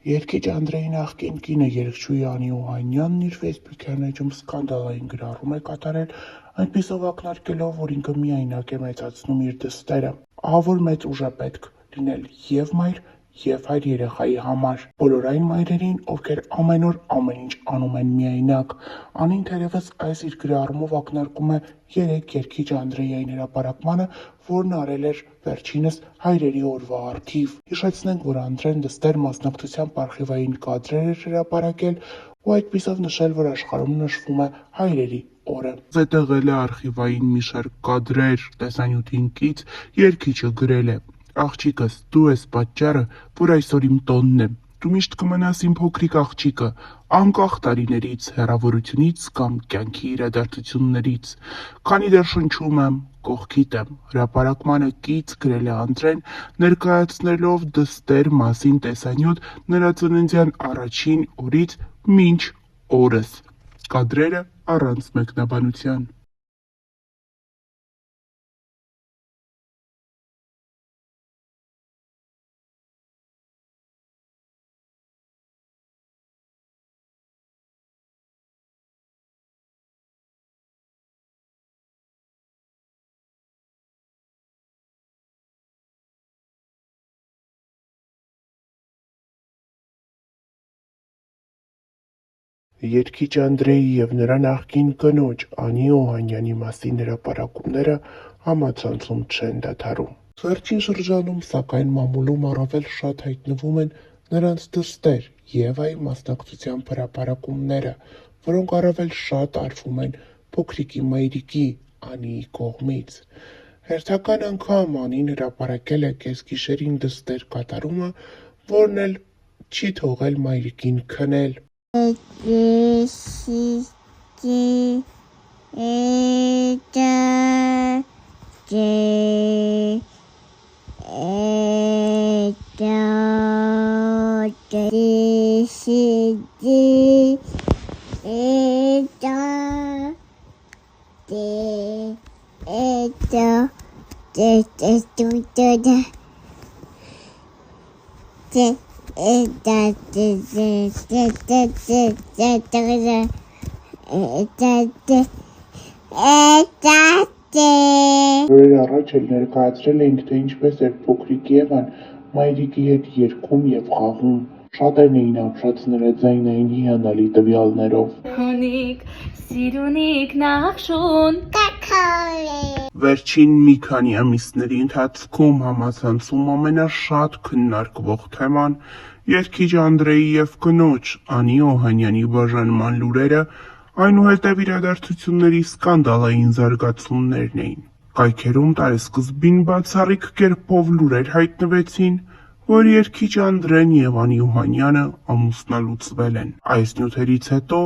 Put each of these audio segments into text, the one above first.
Երգիչ Անդրեի նախկին կինը երգչուհի Անի Օհանյանն իր ֆեյսբուքյան էջում սկանդալային գրառում է կատարել, այնպիսով ակնարկելով, որ ինքը միայնակ է մեծացնում իր դստերը, ահավոր մեծ ուժ է պետք լինել և մայր, և հայր երեխայի համար, բոլոր այն մայրերին, ովքեր ամեն օր ամեն ինչ անում են միայնակ։ Անին թերևս այս իր գրառումով ակնարկում է երեկ երգիչ Անդրեյային հրապարակմանը, որն արել էր վերջինս Հայրերի օրվա առթիվ։ Հիշեցնենք, որ Անդրեն դստեր մասնակցությամբ արխիվային կադրեր էր հրապարակել ու այդպիսով նշել, որ աշխարհում նշվում է Հայրերի օրը։ Զետեղել է արխիվային մի շարք կադրեր տեսանյութին կից, երգիչը գրել է. «Աղջիկս, դու ես պատճառը, որ այսօր իմ տոնն է։ Դու միշտ կմնաս իմ փոքրիկ աղջիկը, անկախ տարիներից, հեռավորությունից կամ կյանքի իրադարձություններից։ Քանի դեռ շնչում եմ, կողքիդ եմ»։ Հրապարակմանը կից գրել է Անդրեն, ներկայացնելով դստեր մասին տեսանյութ նրա ծննդյան առաջին օրից մինչ օրս։ Կադրերը առանց մեկնաբանության։ Երգիչ Անդրեի և նրա նախկին կնոջ Անի Օհանյանի մասին հրապարակումները համացանցում չեն դադարում։ Վերջին շրջանում, սակայն, մամուլում առավել շատ հայտնվում են նրանց դստեր Եվայի մասնակցությամբ հրապարակումները, որոնք առավել շատ արվում են փոքրիկի մայրիկի՝ Անիի կողմից։ Հերթական անգամ Անին հրապարակել է կեսգիշերին դստեր կատարումը, որն էլ չի թողել մայրիկին քնել։ Օրեր առաջ էլ ներկայացրել էինք, թե ինչպես էր փոքրիկ Եվան մայրիկի հետ երգում և խաղում։ Շատերն էին ապշած նրա ձայնային հիանալի տվյալներով։ Վերջին մի քանի ամիսների ընթացքում համացանցում ամենաշատ քննարկվող թեման երգիչ Անդրեի և կնոջ Անի Օհանյանի բաժանման լուրերը, այնուհետև իրադարձությունների սկանդալային զարգացումներն էին։ Կայքերում տարեսկզբին բացառիկ կերպով լուրեր հայտնվեցին, որ երգիչ Անդրեն և Անի Օհանյանը ամուսնալուծվել են։ Այս նյութերից հետո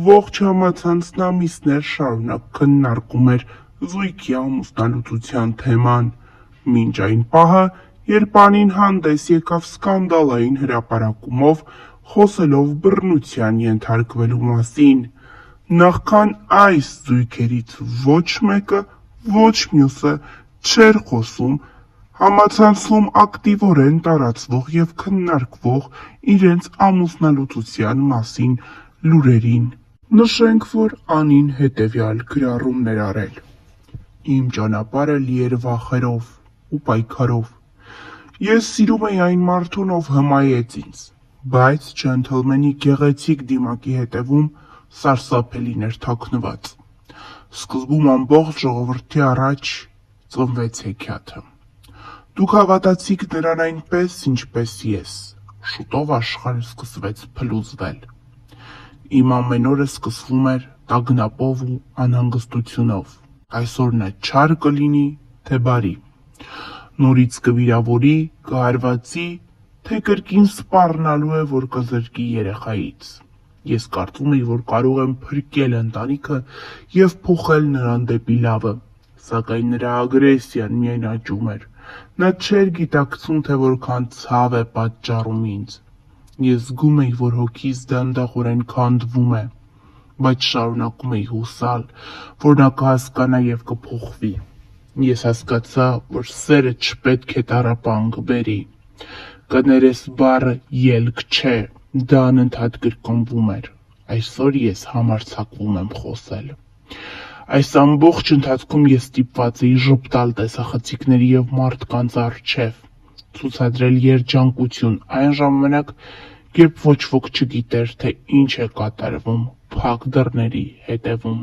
ողջ համացանցն ամիսներ շարունակ քննարկում էր զույգի ամուսնալուծության թեման, մինչ այն պահը, երբ Անին հանդես եկավ սկանդալային հրապարակումով, խոսելով բռնության ենթարկվելու մասին։ Նախքան այս զույգերից ոչ մեկը, ոչ մյուսը չէր խոսում համացանցում ակտիվորեն տարածվող և քննարկվող իրենց ամուսնալուծության մասին լուրերին։ Նշենք, որ Անին հետևյալ գրառումն էր արել. «Իմ ճանապարհը լի էր վախերով ու պայքարով։ Ես սիրում էի այն մարդուն, ով հմայեց ինձ, բայց ջենթլմենի գեղեցիկ դիմակի հետևում սարսափելին էր թաքնված։ Սկզբում ամբողջ ժողովրդի առաջ ծնվեց հեքիաթը։ Դուք հավատացիք նրան այնպես, ինչպես ես։ Շուտով աշխարհը սկսվեց փլուզվել։ Իմ ամեն օրը սկսվում էր տագնապով ու անհանգստությունով։ Այսօր նա չար կլինի, թե բարի։ Նորից կվիրավորի, կհարվածի, թե կրկին սպառնալու է, որ կզրկի երեխայից։ Ես կարծում էի, որ կարող եմ փրկել ընտանիքը և փոխել նրան դեպի լավը, սակայն նրա ագրեսիան միայն աճում էր։ Նա չէր գիտակցում, թե որքան ցավ է պատճառում ինձ։ Ես զգում էի, որ հոգիս դանդաղորեն քանդվում է, բայց շարունակում էի հուսալ, որ նա կհասկանա և կփոխվի։ Ես հասկացա, որ սերը չպետք է տառապանք բերի։ կներես բառը ելք չէ, դա անընդհատ կրկնվում էր։ Այսօր ես համարձակվում եմ խոսել։ Այս ամբողջ ընթացքում ես ստիպված էի ժպտալ տեսախցիկների և մարդկանց առջև, ցուցադրել երջանկություն այն ժամանակ, երբ ոչ ոք չգիտեր, թե ինչ է կատարվում փակ դռների հետևում։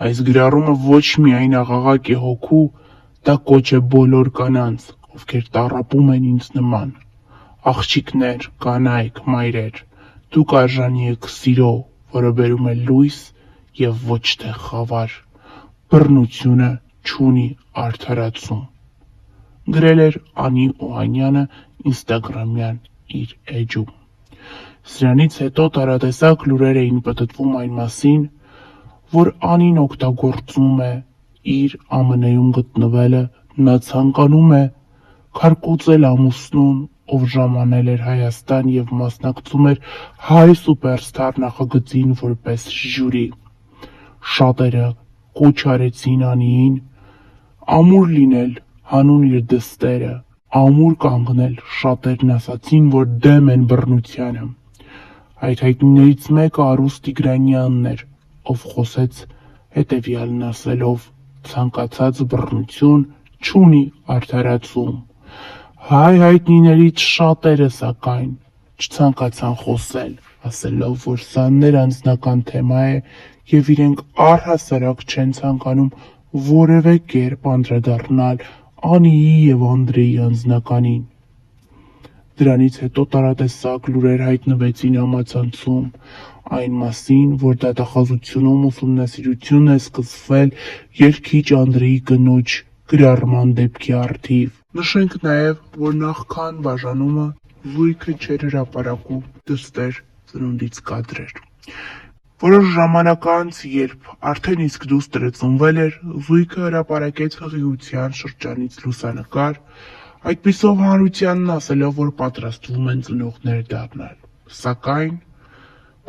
Այս գրառումը ոչ միայն աղաղակ է հոգու, դա կոչ է բոլոր կանանց, ովքեր տառապում են ինձ նման։ Աղջիկներ, կանայք, մայրեր, դուք արժանի եք սիրո, որը բերում է լույս և ոչ թե խավար։ Բռնությունը չունի արդարացում։ Գրել էր Անի Օհանյանը ինստագրամյան իր էջում։ Սրանից հետո տարատեսակ լուրեր էին պտտվում այն մասին, որ Անին օգտագործում է իր ԱՄՆ-ում գտնվելը, նա ցանկանում է քարկոծել ամուսնուն, ով ժամանել էր Հայաստան և մասնակցում էր Հայ սուպերստար նախագծին որպես ժյուրի։ Շատերը կոչ արեցին Անիին ամուր լինել, հանուն իր դստերը, ամուր կանգնել, շատերն ասացին, որ դեմ են բռնությանը։ Այդ հայտնիներից մեկը Արուս Տիգրանյանն էր, ով խոսեց հետևյալն ասելով. ցանկացած բռնություն չունի արդարացում։ Հայ հայտնիներից շատերը, սակայն, չցանկացան խոսել, ասելով, որ սա ներ անձնական թեմա է և իրենք առհասարակ չեն ցանկանում որևէ կերպ անդրադառնալ Անիի և Անդրեի անձնականին։ Դրանից հետո տարատեսակ լուրեր հայտնվեցին համացանցում այն մասին, որ դատախազությունում ուսումնասիրություն է սկսվել երգիչ Անդրեի կնոջ գրառման դեպքի առթիվ։ Նշենք նաև, որ նախքան բաժանումը զույգը չէր հրապարակում դստեր ծնունդից կադրեր։ Որոշ ժամանակ անց, երբ արդեն իսկ դուստրը ծնվել էր, զույգը հրապարակեց հղիության շրջանից լուսանկար, այդպիսով հանրությանն ասելով, որ պատրաստվում են ծնողներ դառնալ։ Սակայն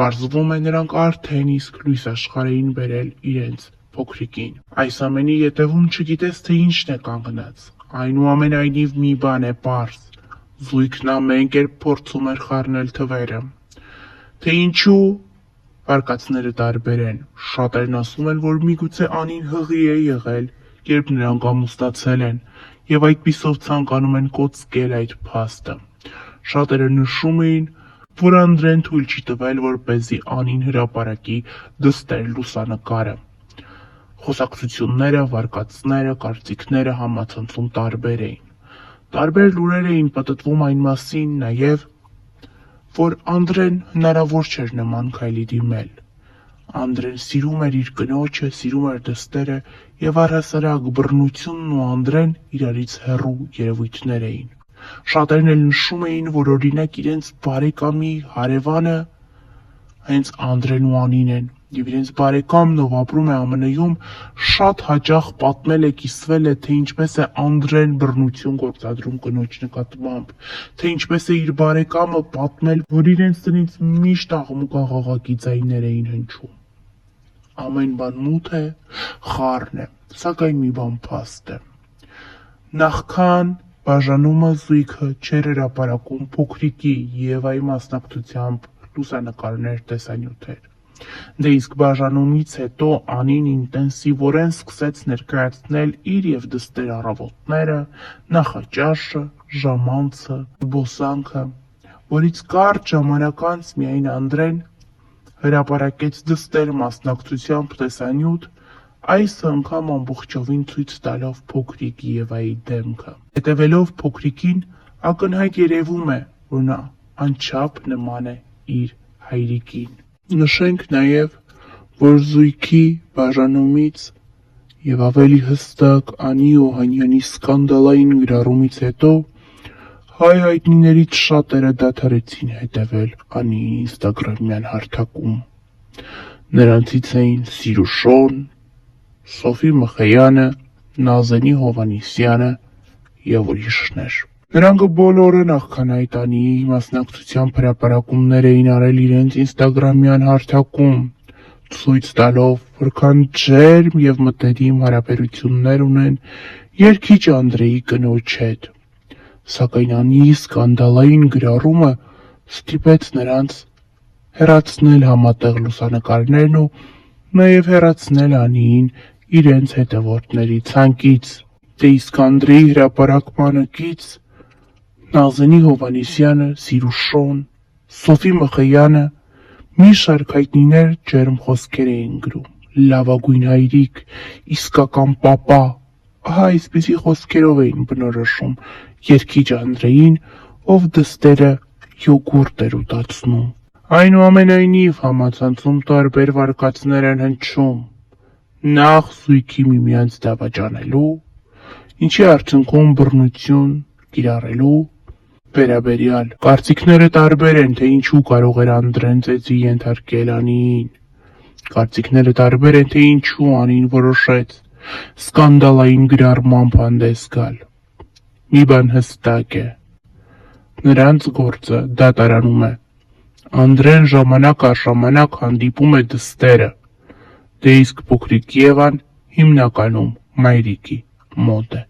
պարզվում է, նրանք արդեն իսկ լույս աշխարհ էին բերել իրենց փոքրիկին։ Այս ամենի ետևում չգիտես, թե ինչն է կանգնած։ Այնուամենայնիվ մի բան է պարզ. զույգն ամեն կերպ փորձում էր խառնել թվերը։ Թե ինչու վարկածները տարբեր են։ Շատերն ասում են, որ միգուցե Անին հղի է եղել, երբ նրանք ամուսնացել են, և այդպիսով ցանկանում են կոծկել այդ փաստը։ Շատերը նշում էին, որ Անդրեն թույլ չի տվել, որպեսզի Անին հրապարակի դստեր լուսանկարը։ Խոսակցությունները, վարկածները, կարծիքները համացանցում տարբեր էին։ Տարբեր լուրեր էին պտտվում այն մասին նաև, որ Անդրեն հնարավոր չէր նման քայլի դիմել։ Անդրեն սիրում էր իր կնոջը, սիրում էր դստերը և առհասարակ բռնությունն ու Անդրեն իրարից հեռու երևույթներ էին։ Շատերն էլ նշում էին, որ օրինակ իրենց բարեկամի հարևանը հենց Անդրեն ու Անին են, և իրենց բարեկամն, ով ապրում է ԱՄՆ-ում, շատ հաճախ պատմել է, կիսվել է, թե ինչպես է Անդրեն բռնություն գործադրում կնոջ նկատմամբ, թե ինչպես է իր բարեկամը պատմել, որ իրենց տնից միշտ աղմուկ-աղաղակի ձայներ էին հնչում։ Ամեն բան մութ է, խառն է, սակայն մի բան փաստ է։ Նախքան բաժանումը զույգը չէր հրապարակում փոքրիկի Եվայի մասնակցությամբ լուսանկարներ, տեսանյութեր։ Դե իսկ բաժանումից հետո Անին ինտենսիվորեն սկսեց ներկայացնել իր և դստեր առավոտները, նախաճաշը, ժամանցը, զբոսանքը, որից կարճ ժամանակ անց միայն Անդրեն հրապարակեց դստեր մասնակցությամբ տեսանյութ, այս անգամ ամբողջովին ցույց տալով փոքրիկ Եվայի դեմքը։ Հետևելով փոքրիկին, ակնհայտ երևում է, որ նա անչափ նման է իր հայրիկին։ Նշենք նաև, որ զույգի բաժանումից և ավելի հստակ Անի Օհանյանի սկանդալային գրառումից հետո հայ հայտնիներից շատերը դադարեցին հետևել Անիի ինստագրամյան հարթակում։ Նրանցից էին Սիրուշոն, Սոֆի Մխեյանը, Նազենի Հովհաննիսյանը և ուրիշներ։ Նրանք բոլորը նախքան այդ Անիի մասնակցությամբ հրապարակումներ էին արել իրենց ինստագրամյան հարթակում, ցույց տալով, որքան ջերմ և մտերիմ հարաբերություններ ունեն երգիչ Անդրեի կնոջ հետ։ Սակայն Անի սկանդալային գրառումը ստիպեց նրանց հեռացնել համատեղ լուսանկարներն ու նաև հեռացնել Անիին իրենց հետևորդների ցանկից։ Դե իսկ Անդրեի հրապարակմանը կից Նազենի Հովհաննիսյանը, Սիրուշոն, Սոֆի Մխեյանը մի շարք հայտնիներ ջերմ խոսքեր էին գրում։ Լավագույն հայրիկ, իսկական պապա, ահա այսպիսի խոսքերով էին բնորոշում երգիչ Անդրեին, ով դստերը յոգուրտ էր ուտացնում։ Այնուամենայնիվ համացանցում տարբեր վարկածներ են հնչում, նախ զույգի միմյանց դավաճանելու, ինչի արդյունքում բռնություն կիրառելու վերաբերյալ։ Կարծիքները տարբեր են, թե ինչու կարող էր Անդրեն ծեծի ենթարկել Անիին։ Կարծիքները տարբեր են, թե ինչու Անին որոշեց սկանդալային գրառմամբ հանդես գալ։ Մի բան հստակ է. նրանց գործը դատարանում է։ Անդրեն ժամանակ առ ժամանակ հանդիպում է դստերը, դե իսկ փոքրիկ Եվան հիմնականում մայրիկի մոտ է։